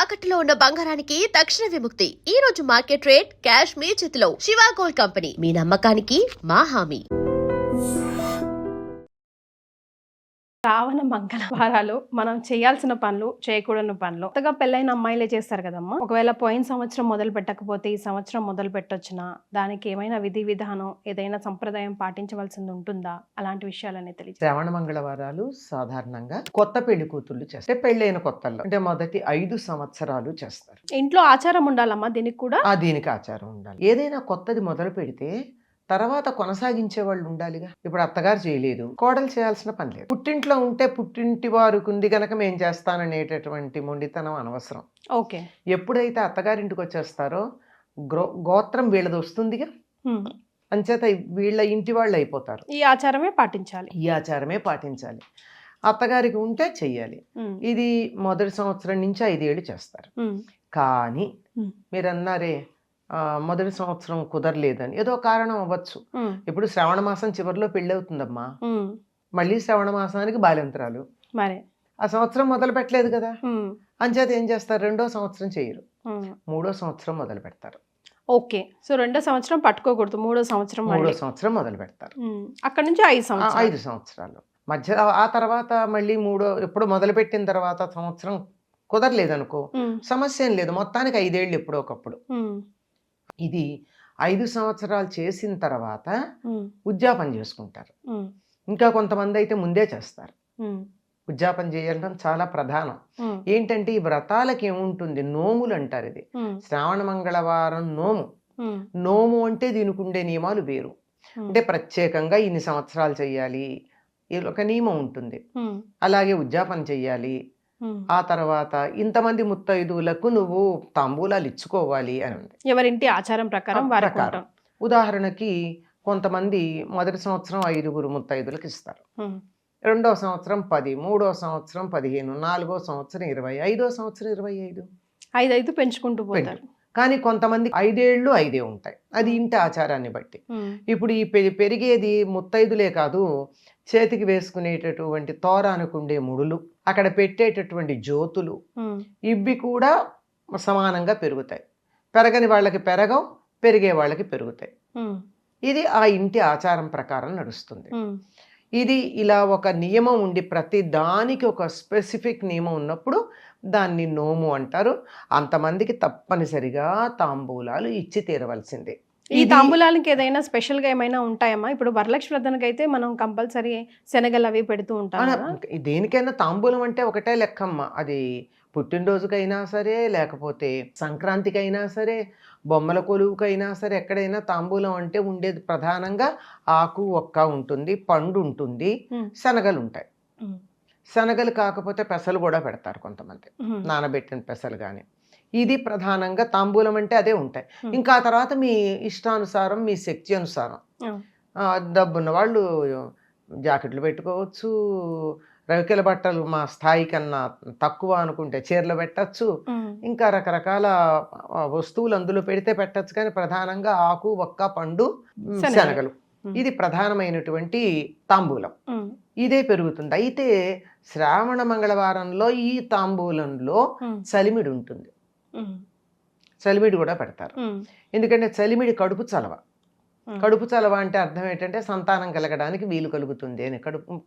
తాకట్టులో ఉన్న బంగారానికి తక్షణ విముక్తి. ఈ రోజు మార్కెట్ రేట్ క్యాష్ మీ చేతిలో. శివ గోల్డ్ కంపెనీ, మీ నమ్మకానికి మా హామీ. శ్రావణ మంగళవారాలు మనం చేయాల్సిన పనులు, చేయకూడని పనులు కొత్తగా పెళ్ళైన అమ్మాయిలే చేస్తారు కదమ్మా. ఒకవేళ పోయిన సంవత్సరం మొదలు పెట్టకపోతే ఈ సంవత్సరం మొదలు పెట్టొచ్చునా, దానికి ఏమైనా విధి విధానం, ఏదైనా సంప్రదాయం పాటించవలసింది ఉంటుందా, అలాంటి విషయాలనే తెలియదు. శ్రావణ మంగళవారాలు సాధారణంగా కొత్త పెళ్లి కూతుళ్ళు చేస్తే పెళ్ళైన కొత్తల్లో అంటే మొదటి 5 సంవత్సరాలు చేస్తారు. ఇంట్లో ఆచారం ఉండాలమ్మా దీనికి కూడా. దీనికి ఆచారం ఉండాలి. ఏదైనా కొత్తది మొదలు పెడితే తర్వాత కొనసాగించే వాళ్ళు ఉండాలిగా. ఇప్పుడు అత్తగారు చేయలేదు, కోడలు చేయాల్సిన పని లేదు. పుట్టింట్లో ఉంటే పుట్టింటి వారికి ఉంది గనక మేం చేస్తాననేటటువంటి మొండితనం అనవసరం. ఓకే. ఎప్పుడైతే అత్తగారింటికి వచ్చేస్తారో గోత్రం వీళ్ళది వస్తుందిగా, అంచేత వీళ్ళ ఇంటి వాళ్ళు అయిపోతారు. ఈ ఆచారమే పాటించాలి. ఈ ఆచారమే పాటించాలి. అత్తగారికి ఉంటే చెయ్యాలి. ఇది మొదటి సంవత్సరం నుంచి 5 ఏళ్ళు చేస్తారు. కానీ మీరు అన్నారే మొదటి సంవత్సరం కుదరలేదని, ఏదో కారణం అవ్వచ్చు. ఇప్పుడు శ్రావణ మాసం చివరిలో పెళ్ళి అవుతుందమ్మా, మళ్ళీ శ్రావణ మాసానికి బాల్యంతరాలు, మరి ఆ సంవత్సరం మొదలు పెట్టలేదు కదా. అంచేత ఏం చేస్తారు, 2వ సంవత్సరం చేయరు, 3వ సంవత్సరం మొదలు పెడతారు. ఓకే. సో 2వ సంవత్సరం పట్టుకోకూడదు, 3వ సంవత్సరం మొదలు పెడతారు. అక్కడ నుంచి 5 సంవత్సరాలు మధ్య. ఆ తర్వాత మళ్ళీ ఎప్పుడు మొదలు పెట్టిన తర్వాత సంవత్సరం కుదరలేదు అనుకో, సమస్య ఏం లేదు, మొత్తానికి 5 ఏళ్ళు ఎప్పుడో ఒకప్పుడు. ఇది 5 సంవత్సరాలు చేసిన తర్వాత ఉద్యాపన చేసుకుంటారు. ఇంకా కొంతమంది అయితే ముందే చేస్తారు. ఉద్యాపన చేయడం చాలా ప్రధానం. ఏంటంటే ఈ వ్రతాలకి ఏముంటుంది, నోములు అంటారు. ఇది శ్రావణ మంగళవారం నోము అంటే దీనికి ఉండే నియమాలు వేరు. అంటే ప్రత్యేకంగా ఇన్ని సంవత్సరాలు చెయ్యాలి, ఒక నియమం ఉంటుంది. అలాగే ఉద్యాపన చెయ్యాలి. ఆ తర్వాత ఇంతమంది ముత్తైదువులకు నువ్వు తాంబూలాలు ఇచ్చుకోవాలి అని ఉంది, ఎవరింటి ఆచారం ప్రకారం. ఉదాహరణకి కొంతమంది మొదటి సంవత్సరం 5 ముత్తైదులకు ఇస్తారు, 2వ సంవత్సరం 10, 3వ సంవత్సరం 15, 4వ సంవత్సరం 20, 5వ సంవత్సరం 25, 5 పెంచుకుంటూ పోతారు. కానీ కొంతమంది 5 ఏళ్ళు 5 ఉంటాయి. అది ఇంటి ఆచారాన్ని బట్టి. ఇప్పుడు ఈ పెరిగేది ముత్తైదులే కాదు, చేతికి వేసుకునేటటువంటి తోరానుకుండే ముడులు, అక్కడ పెట్టేటటువంటి జ్యోతులు, ఇవి కూడా సమానంగా పెరుగుతాయి. పెరగని వాళ్ళకి పెరగవు, పెరిగే వాళ్ళకి పెరుగుతాయి. ఇది ఆ ఇంటి ఆచారం ప్రకారం నడుస్తుంది. ఇది ఇలా ఒక నియమం ఉండి ప్రతి దానికి ఒక స్పెసిఫిక్ నియమం ఉన్నప్పుడు దాన్ని నోము అంటారు. అంతమందికి తప్పనిసరిగా తాంబూలాలు ఇచ్చి తీరవలసిందే. ఈ తాంబూలాలకి ఏదైనా స్పెషల్ గా ఏమైనా ఉంటాయమ్మా? ఇప్పుడు వరలక్ష్మి వ్రతానికి అయితే మనం కంపల్సరీ శనగలు అవి పెడుతూ ఉంటాం. దేనికైనా తాంబూలం అంటే ఒకటే లెక్కమ్మ. అది పుట్టినరోజుకైనా సరే, లేకపోతే సంక్రాంతికైనా సరే, బొమ్మల కొలువుకైనా సరే, ఎక్కడైనా తాంబూలం అంటే ఉండేది ప్రధానంగా ఆకు ఒక్క ఉంటుంది, పండు ఉంటుంది, శనగలు ఉంటాయి. శనగలు కాకపోతే పెసలు కూడా పెడతారు కొంతమంది, నానబెట్టిన పెసలు. కానీ ఇది ప్రధానంగా తాంబూలం అంటే అదే ఉంటాయి. ఇంకా తర్వాత మీ ఇష్టానుసారం, మీ శక్తి అనుసారం, డబ్బున్న వాళ్ళు జాకెట్లు పెట్టుకోవచ్చు, రవికెల బట్టలు మా స్థాయి కన్నా తక్కువ అనుకుంటే చీరలు పెట్టచ్చు, ఇంకా రకరకాల వస్తువులు అందులో పెడితే పెట్టచ్చు. కానీ ప్రధానంగా ఆకు ఒక్క పండు శనగలు, ఇది ప్రధానమైనటువంటి తాంబూలం. ఇదే పెరుగుతుంది. అయితే శ్రావణ మంగళవారంలో ఈ తాంబూలంలో చలిమిడి ఉంటుంది, చలిమిడి కూడా పెడతారు. ఎందుకంటే చలిమిడి కడుపు చలవ. కడుపు చలవ అంటే అర్థం ఏంటంటే సంతానం కలగడానికి వీలు కలుగుతుంది అని.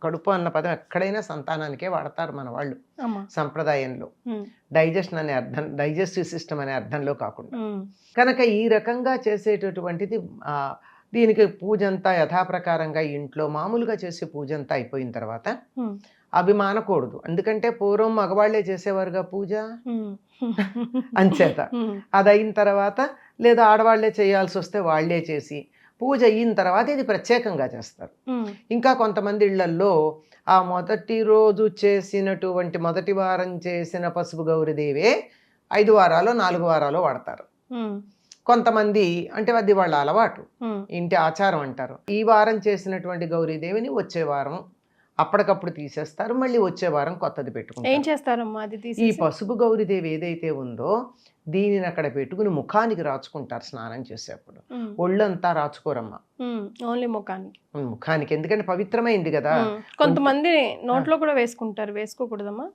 కడుపు అన్న పదం ఎక్కడైనా సంతానానికే వాడతారు మన వాళ్ళు సంప్రదాయంలో. డైజెషన్ అనే అర్థం, డైజెస్టివ్ సిస్టమ్ అనే అర్థంలో కాకుండా. కనుక ఈ రకంగా చేసేటటువంటిది, దీనికి పూజ అంతా యథాప్రకారంగా ఇంట్లో మామూలుగా చేసే పూజ అంతా అయిపోయిన తర్వాత అవి మానకూడదు. ఎందుకంటే పూర్వం మగవాళ్లే చేసేవారుగా పూజ, అంచేత అది అయిన తర్వాత లేదా ఆడవాళ్లే చేయాల్సి వస్తే వాళ్లే చేసి పూజ అయిన తర్వాత ఇది ప్రత్యేకంగా చేస్తారు. ఇంకా కొంతమంది ఇళ్లల్లో ఆ మొదటి రోజు చేసినటువంటి మొదటి వారం చేసిన పసుపు గౌరీదేవే 5 వారాలు 4 వారాలు వాడతారు. కొంతమంది అంటే అది వాళ్ళ అలవాటు, ఇంటి ఆచారం అంటారు. ఈ వారం చేసినటువంటి గౌరీదేవిని వచ్చే వారం అప్పటికప్పుడు తీసేస్తారు, మళ్ళీ వచ్చే వారం కొత్తది పెట్టుకుంటారు. ఏం చేస్తారమ్మా అది? ఈ పసుపు గౌరీదేవి ఏదైతే ఉందో దీనిని అక్కడ పెట్టుకుని ముఖానికి రాచుకుంటారు స్నానం చేసేప్పుడు. ఒళ్ళంతా రాచుకోరమ్మా, ఓన్లీ ముఖానికి. ముఖానికి, ఎందుకంటే పవిత్రమైంది కదా. కొంతమంది నోట్లో కూడా వేసుకుంటారు, వేసుకోకూడదమ్మా?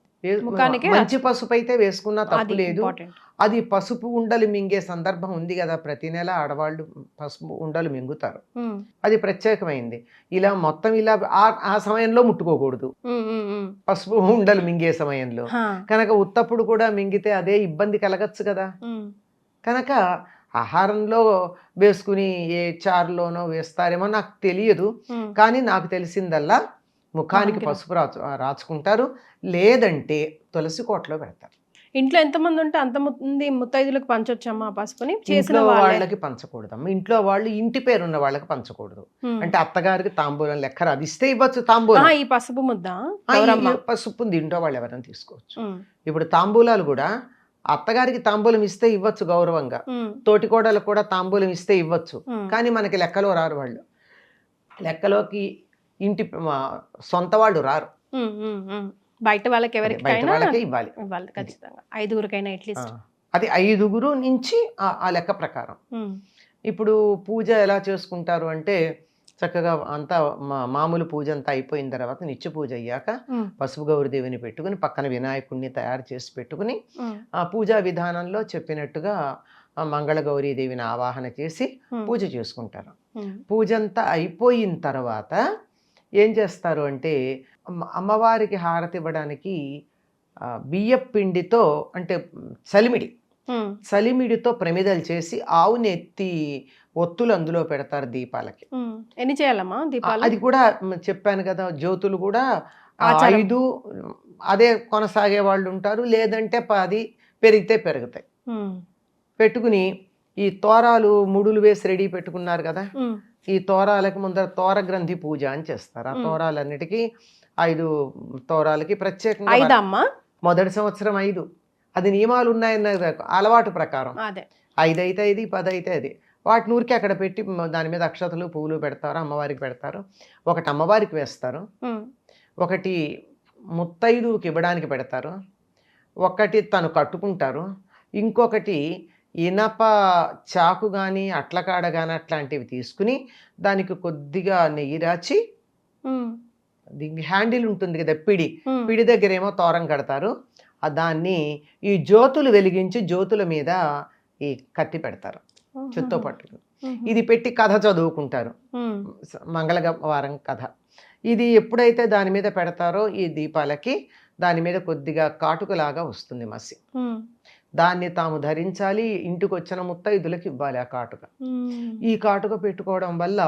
ముఖానికి మంచి పసుపు అయితే వేసుకున్నా తప్పు లేదు. ఇంపార్టెంట్. అది పసుపు ఉండలు మింగే సందర్భం ఉంది కదా, ప్రతి నెల ఆడవాళ్ళు పసుపు ఉండలు మింగుతారు, అది ప్రత్యేకమైంది. ఇలా మొత్తం ఇలా ఆ సమయంలో ముట్టుకోకూడదు, పసుపు ఉండలు మింగే సమయంలో. కనుక ఉత్తప్పుడు కూడా మింగితే అదే ఇబ్బంది కలగచ్చు కదా. కనుక ఆహారంలో వేసుకుని ఏ చారులోనో వేస్తారేమో నాకు తెలియదు, కానీ నాకు తెలిసిందల్లా ముఖానికి పసుపు రాచుకుంటారు, లేదంటే తులసి కోటలో పెడతారు. ఇంట్లో ఎంతమంది ఉంటే అంతమంది ముత్తైదులకు పంచొచ్చమ్మా పసుపుని? చేసిన వాళ్ళకి పంచకూడదమ్మా, ఇంట్లో వాళ్ళు ఇంటి పేరున్న వాళ్ళకి పంచకూడదు. అంటే అత్తగారికి తాంబూలం లెక్క అది ఇస్తే ఇవ్వచ్చు తాంబూలం. ఈ పసుపు ముద్ద పసుపు ఇంట్లో వాళ్ళు ఎవరైనా తీసుకోవచ్చు. ఇప్పుడు తాంబూలాలు కూడా అత్తగారికి తాంబూలం ఇస్తే ఇవ్వచ్చు గౌరవంగా, తోటికోడలకు కూడా తాంబూలం ఇస్తే ఇవ్వచ్చు, కానీ మనకి లెక్కలో రారు వాళ్ళు. లెక్కలోకి ఇంటి సొంత వాళ్ళు రారు, బయట వాళ్ళకి ఎవరికైనా ఇవ్వాలి ఖచ్చితంగా, 5గురికైనా అట్లీస్ట్. అది 5గురు నుంచి ఆ లెక్క ప్రకారం. ఇప్పుడు పూజ ఎలా చేసుకుంటారు అంటే, చక్కగా అంతా మామూలు పూజ అంతా అయిపోయిన తర్వాత నిత్య పూజ అయ్యాక పసుపు గౌరీదేవిని పెట్టుకుని పక్కన వినాయకుడిని తయారు చేసి పెట్టుకుని ఆ పూజా విధానంలో చెప్పినట్టుగా మంగళ గౌరీదేవిని ఆవాహన చేసి పూజ చేసుకుంటారు. పూజ అంతా అయిపోయిన తర్వాత ఏం చేస్తారు అంటే, అమ్మవారికి హారతి ఇవ్వడానికి బియ్యపు పిండితో, అంటే చలిమిడితో ప్రమిదలు చేసి ఆవుని ఎత్తి ఒత్తులు అందులో పెడతారు దీపాలకి. ఎన్ని చేయాలమ్మా దీపాలు? అది కూడా చెప్పాను కదా, జ్యోతులు కూడా 5 అదే కొనసాగే వాళ్ళు ఉంటారు, లేదంటే 10 పెరిగితే పెరుగుతాయి. పెట్టుకుని ఈ తోరాలు ముడులు వేసి రెడీ పెట్టుకున్నారు కదా, ఈ తోరాలకి ముందర తోర గ్రంథి పూజ అని చేస్తారు. ఆ తోరాలన్నిటికీ 5 తోరాలకి ప్రత్యేకంగా మొదటి సంవత్సరం 5, అది నియమాలు ఉన్నాయన్న అలవాటు ప్రకారం 5 అయితే 5, 10 అయితే అది. వాటిని ఊరికి అక్కడ పెట్టి దాని మీద అక్షతలు పువ్వులు పెడతారు, అమ్మవారికి పెడతారు. ఒకటి అమ్మవారికి వేస్తారు, ఒకటి ముత్తైదుకి ఇవ్వడానికి పెడతారు, ఒకటి తను కట్టుకుంటారు, ఇంకొకటి ఇనప చాకు కానీ అట్లకాడ కానీ అట్లాంటివి తీసుకుని దానికి కొద్దిగా నెయ్యి రాచి, దీనికి హ్యాండిల్ ఉంటుంది కదా పిడి దగ్గర ఏమో తోరం కడతారు, దాన్ని ఈ జ్యోతులు వెలిగించి జ్యోతుల మీద ఈ కత్తి పెడతారు చుట్టూ పట్టుకు. ఇది పెట్టి కథ చదువుకుంటారు, మంగళవారం కథ. ఇది ఎప్పుడైతే దాని మీద పెడతారో ఈ దీపాలకి దాని మీద కొద్దిగా కాటుకలాగా వస్తుంది మసి, దాన్ని తాము ధరించాలి, ఇంటికి వచ్చిన ముత్తైదులకు ఇవ్వాలి ఆ కాటుక. ఈ కాటుక పెట్టుకోవడం వల్ల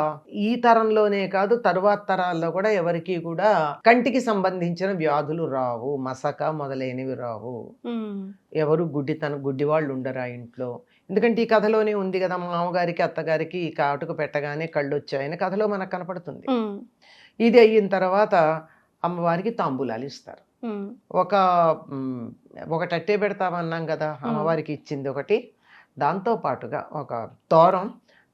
ఈ తరంలోనే కాదు తరువాత తరాల్లో కూడా ఎవరికి కూడా కంటికి సంబంధించిన వ్యాధులు రావు, మసక మొదలైనవి రావు, ఎవరు గుడ్డి వాళ్ళు ఉండరు ఆ ఇంట్లో. ఎందుకంటే ఈ కథలోనే ఉంది కదా, మామగారికి అత్తగారికి ఈ కాటుక పెట్టగానే కళ్ళు వచ్చాయని కథలో మనకు కనపడుతుంది. ఇది అయిన తర్వాత అమ్మవారికి తాంబూలాలు ఇస్తారు. ఒకటి అట్టే పెడతామన్నాం కదా, అమ్మవారికి ఇచ్చింది ఒకటి, దాంతోపాటుగా ఒక తోరం,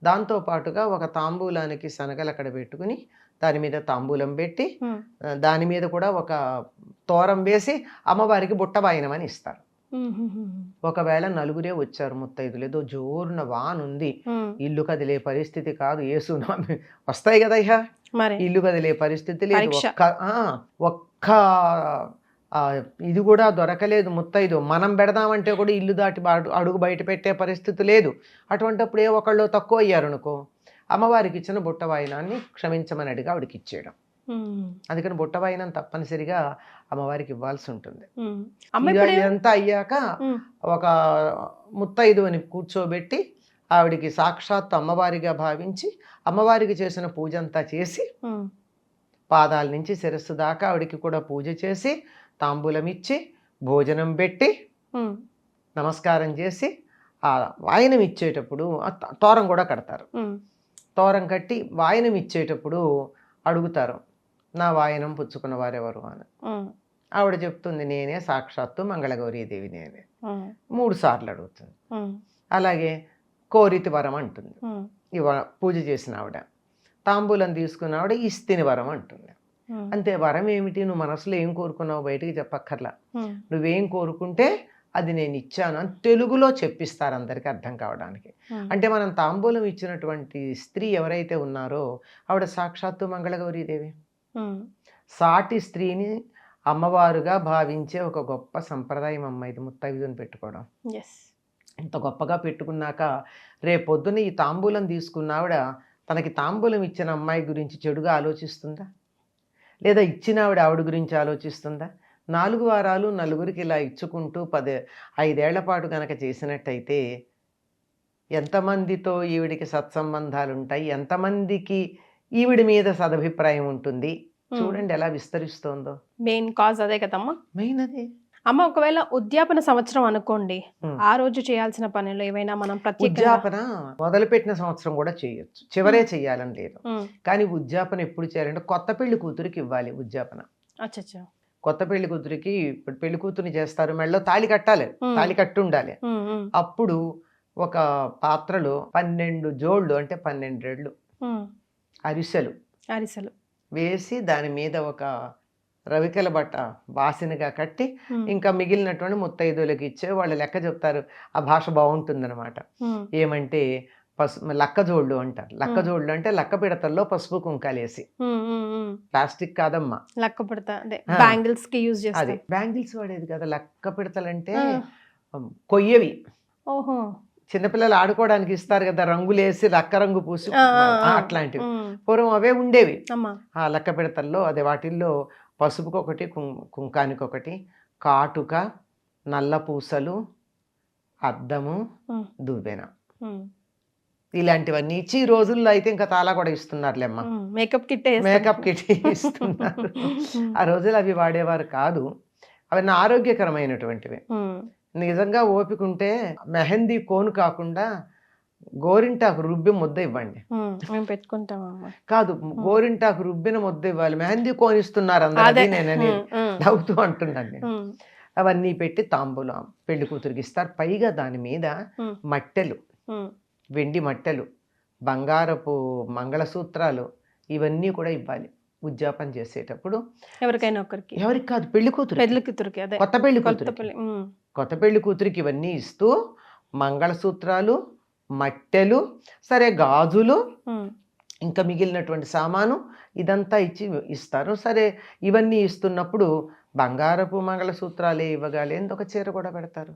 దాంతోపాటుగా ఒక తాంబూలానికి శనగలు అక్కడ పెట్టుకుని దాని మీద తాంబూలం పెట్టి దాని మీద కూడా ఒక తోరం వేసి అమ్మవారికి బుట్ట వాయినమని ఇస్తారు. ఒకవేళ 4గురే వచ్చారు ముత్తైదులు, ఏదో జోరున వానుంది, ఇల్లు కదిలే పరిస్థితి కాదు, ఏ సునామీ వస్తాయి కదా, ఇహ ఇల్లు కదిలే పరిస్థితి లేదు, ఒక్క ఇది కూడా దొరకలేదు ముత్తైదు, మనం పెడదామంటే కూడా ఇల్లు దాటి అడుగు బయట పెట్టే పరిస్థితి లేదు. అటువంటిప్పుడు ఒకళ్ళు తక్కువ అయ్యారు అనుకో, అమ్మవారికి ఇచ్చిన బుట్ట వాయినాన్ని క్షమించమని అడిగి ఆవిడకి ఇచ్చేయడం. అందుకని బుట్ట వాయినం తప్పనిసరిగా అమ్మవారికి ఇవ్వాల్సి ఉంటుంది. ఇదంతా అయ్యాక ఒక ముత్తైదు అని కూర్చోబెట్టి ఆవిడికి సాక్షాత్ అమ్మవారిగా భావించి అమ్మవారికి చేసిన పూజ అంతా చేసి పాదాల నుంచి శిరస్సు దాకా ఆవిడికి కూడా పూజ చేసి తాంబూలం ఇచ్చి భోజనం పెట్టి నమస్కారం చేసి ఆ వాయనం ఇచ్చేటప్పుడు తోరం కూడా కడతారు. తోరం కట్టి వాయనం ఇచ్చేటప్పుడు అడుగుతారు, నా వాయనం పుచ్చుకున్న వారెవరు అని. ఆవిడ చెప్తుంది, నేనే సాక్షాత్తు మంగళగౌరీదేవి నేనే. 3 సార్లు అడుగుతుంది. అలాగే కోరితి వరం అంటుంది, పూజ చేసిన ఆవిడ. తాంబూలం తీసుకున్న ఆవిడ ఇస్తిని వరం అంటుంది. అంతే, వరం ఏమిటి, నువ్వు మనసులో ఏం కోరుకున్నావు బయటికి చెప్పక్కర్లా, నువ్వేం కోరుకుంటే అది నేను ఇచ్చాను అని తెలుగులో చెప్పిస్తారు అందరికీ అర్థం కావడానికి. అంటే మనం తాంబూలం ఇచ్చినటువంటి స్త్రీ ఎవరైతే ఉన్నారో ఆవిడ సాక్షాత్తు మంగళగౌరీదేవి. సాటి స్త్రీని అమ్మవారుగా భావించే ఒక గొప్ప సంప్రదాయం అమ్మ ఇది, ముత్తైదుని పెట్టుకోవడం. ఇంత గొప్పగా పెట్టుకున్నాక రేపొద్దున ఈ తాంబూలం తీసుకున్న ఆవిడ తనకి తాంబూలం ఇచ్చిన అమ్మాయి గురించి చెడుగా ఆలోచిస్తుందా? లేదా ఇచ్చిన ఆవిడ గురించి ఆలోచిస్తుందా? 4 వారాలు నలుగురికి ఇలా ఇచ్చుకుంటూ 5 ఏళ్ల పాటు కనుక చేసినట్టయితే ఎంతమందితో ఈవిడికి సత్సంబంధాలు ఉంటాయి, ఎంతమందికి ఈవిడి మీద సదభిప్రాయం ఉంటుంది. చూడండి ఎలా విస్తరిస్తోందో. మెయిన్ కాజ్ అదే కదమ్మా. మెయిన్ అదే అమ్మ. ఒకవేళ ఉద్యాపన సంవత్సరం అనుకోండి, ఆ రోజు చేయాల్సిన పనులు ఏవైనా మనం ఉద్యాపన మొదలుపెట్టిన సంవత్సరం కూడా చేయొచ్చు, చివరే చెయ్యాలని లేదు. కానీ ఉద్యాపన ఎప్పుడు చేయాలంటే కొత్త పెళ్లి కూతురికి ఇవ్వాలి ఉద్యాపన. కొత్త పెళ్లి కూతురికి ఇప్పుడు పెళ్లి కూతురిని చేస్తారు, మెడలో తాళి కట్టాలి, తాళి కట్టు ఉండాలి. అప్పుడు ఒక పాత్రలో 12 జోళ్ళు అంటే 12 రెళ్ళు అరిసెలు వేసి దాని మీద ఒక రవికల బట్ట వాసినగా కట్టి ఇంకా మిగిలినటువంటి ముత్తైదువులకి ఇచ్చే వాళ్ళు లెక్క చెప్తారు. ఆ భాష బాగుంటుందన్నమాట. ఏమంటే లక్కజోళ్ళు అంటారు. లక్కజోళ్ళు అంటే లక్క పిడతల్లో పసుపు కుంకాలేసి, ప్లాస్టిక్ కాదమ్మా, లక్క పిడత బ్యాంగిల్స్ కి యూజ్ చేస్తారు. అదే బ్యాంగిల్స్ వాడేది కదా, లక్క పిడతలంటే కొయ్యవి. చిన్నపిల్లలు ఆడుకోవడానికి ఇస్తారు కదా, రంగులేసి లక్క రంగు పూసి, అట్లాంటివి పూర్వం అవే ఉండేవి. ఆ లక్క పిడతల్లో అదే వాటిల్లో పసుపుకొకటి, కుంకానికొకటి, కాటుక, నల్ల పూసలు, అద్దము, దువ్వెన, ఇలాంటివన్నీ ఇచ్చి ఈ రోజుల్లో అయితే ఇంకా తాళా కూడా ఇస్తున్నారులేమ్మా, మేకప్ కిట్ ఇస్తున్నారు. ఆ రోజులు అవి వాడేవారు కాదు. అవన్నీ ఆరోగ్యకరమైనటువంటివి. నిజంగా ఓపిక ఉంటే మెహందీ కోను కాకుండా గోరింటాకు రుబ్బి ముద్ద ఇవ్వండి. కాదు, గోరింటాకు రుబ్బిన ముద్ద ఇవ్వాలి. మెహందీ కోనిస్తున్నారు అందరూ, నేనని నవ్వుతూ అంటున్నాను నేను. అవన్నీ పెట్టి తాంబూలం పెళ్లి కూతురికి ఇస్తారు. పైగా దాని మీద మట్టెలు, వెండి మట్టెలు, బంగారపు మంగళసూత్రాలు, ఇవన్నీ కూడా ఇవ్వాలి ఉద్యాపన చేసేటప్పుడు. ఎవరికి కాదు, పెళ్లి కూతురికి, కొత్త పెళ్లి కూతురికి ఇవన్నీ ఇస్తూ మంగళసూత్రాలు, మట్టెలు, సరే గాజులు, ఇంకా మిగిలినటువంటి సామాను ఇదంతా ఇస్తారు. సరే ఇవన్నీ ఇస్తున్నప్పుడు బంగారపు మంగళసూత్రాలే ఇవ్వగాలి, ఒక చీర కూడా పెడతారు.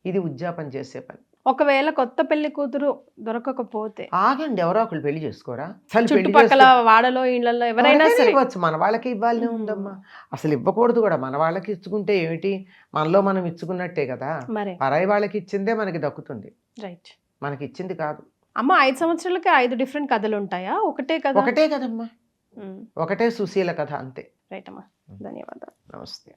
ఇది ఉద్యాపన చేసే పని. ఒకవేళ కొత్త పెళ్లి కూతురు దొరకకపోతే ఆగండి, ఎవరో ఒకళ్ళు పెళ్లి చేసుకోరా? చుట్టుపక్కల వాడలో ఇళ్లలో ఎవరైనా ఇవ్వచ్చు. మన వాళ్ళకి ఇవ్వాలనే ఉందమ్మా, అసలు ఇవ్వకూడదు కూడా. మన వాళ్ళకి ఇచ్చుకుంటే ఏమిటి, మనలో మనం ఇచ్చుకున్నట్టే కదా. పరాయి వాళ్ళకి ఇచ్చిందే మనకి దక్కుతుంది, రైట్? మనకి ఇచ్చింది కాదు. అమ్మ 5 సంవత్సరాలకి 5 డిఫరెంట్ కథలు ఉంటాయా? ఒకటే కదమ్మా, ఒకటే సుశీల కథ అంతే. రైట్ అమ్మా, ధన్యవాదాలు. నమస్తే.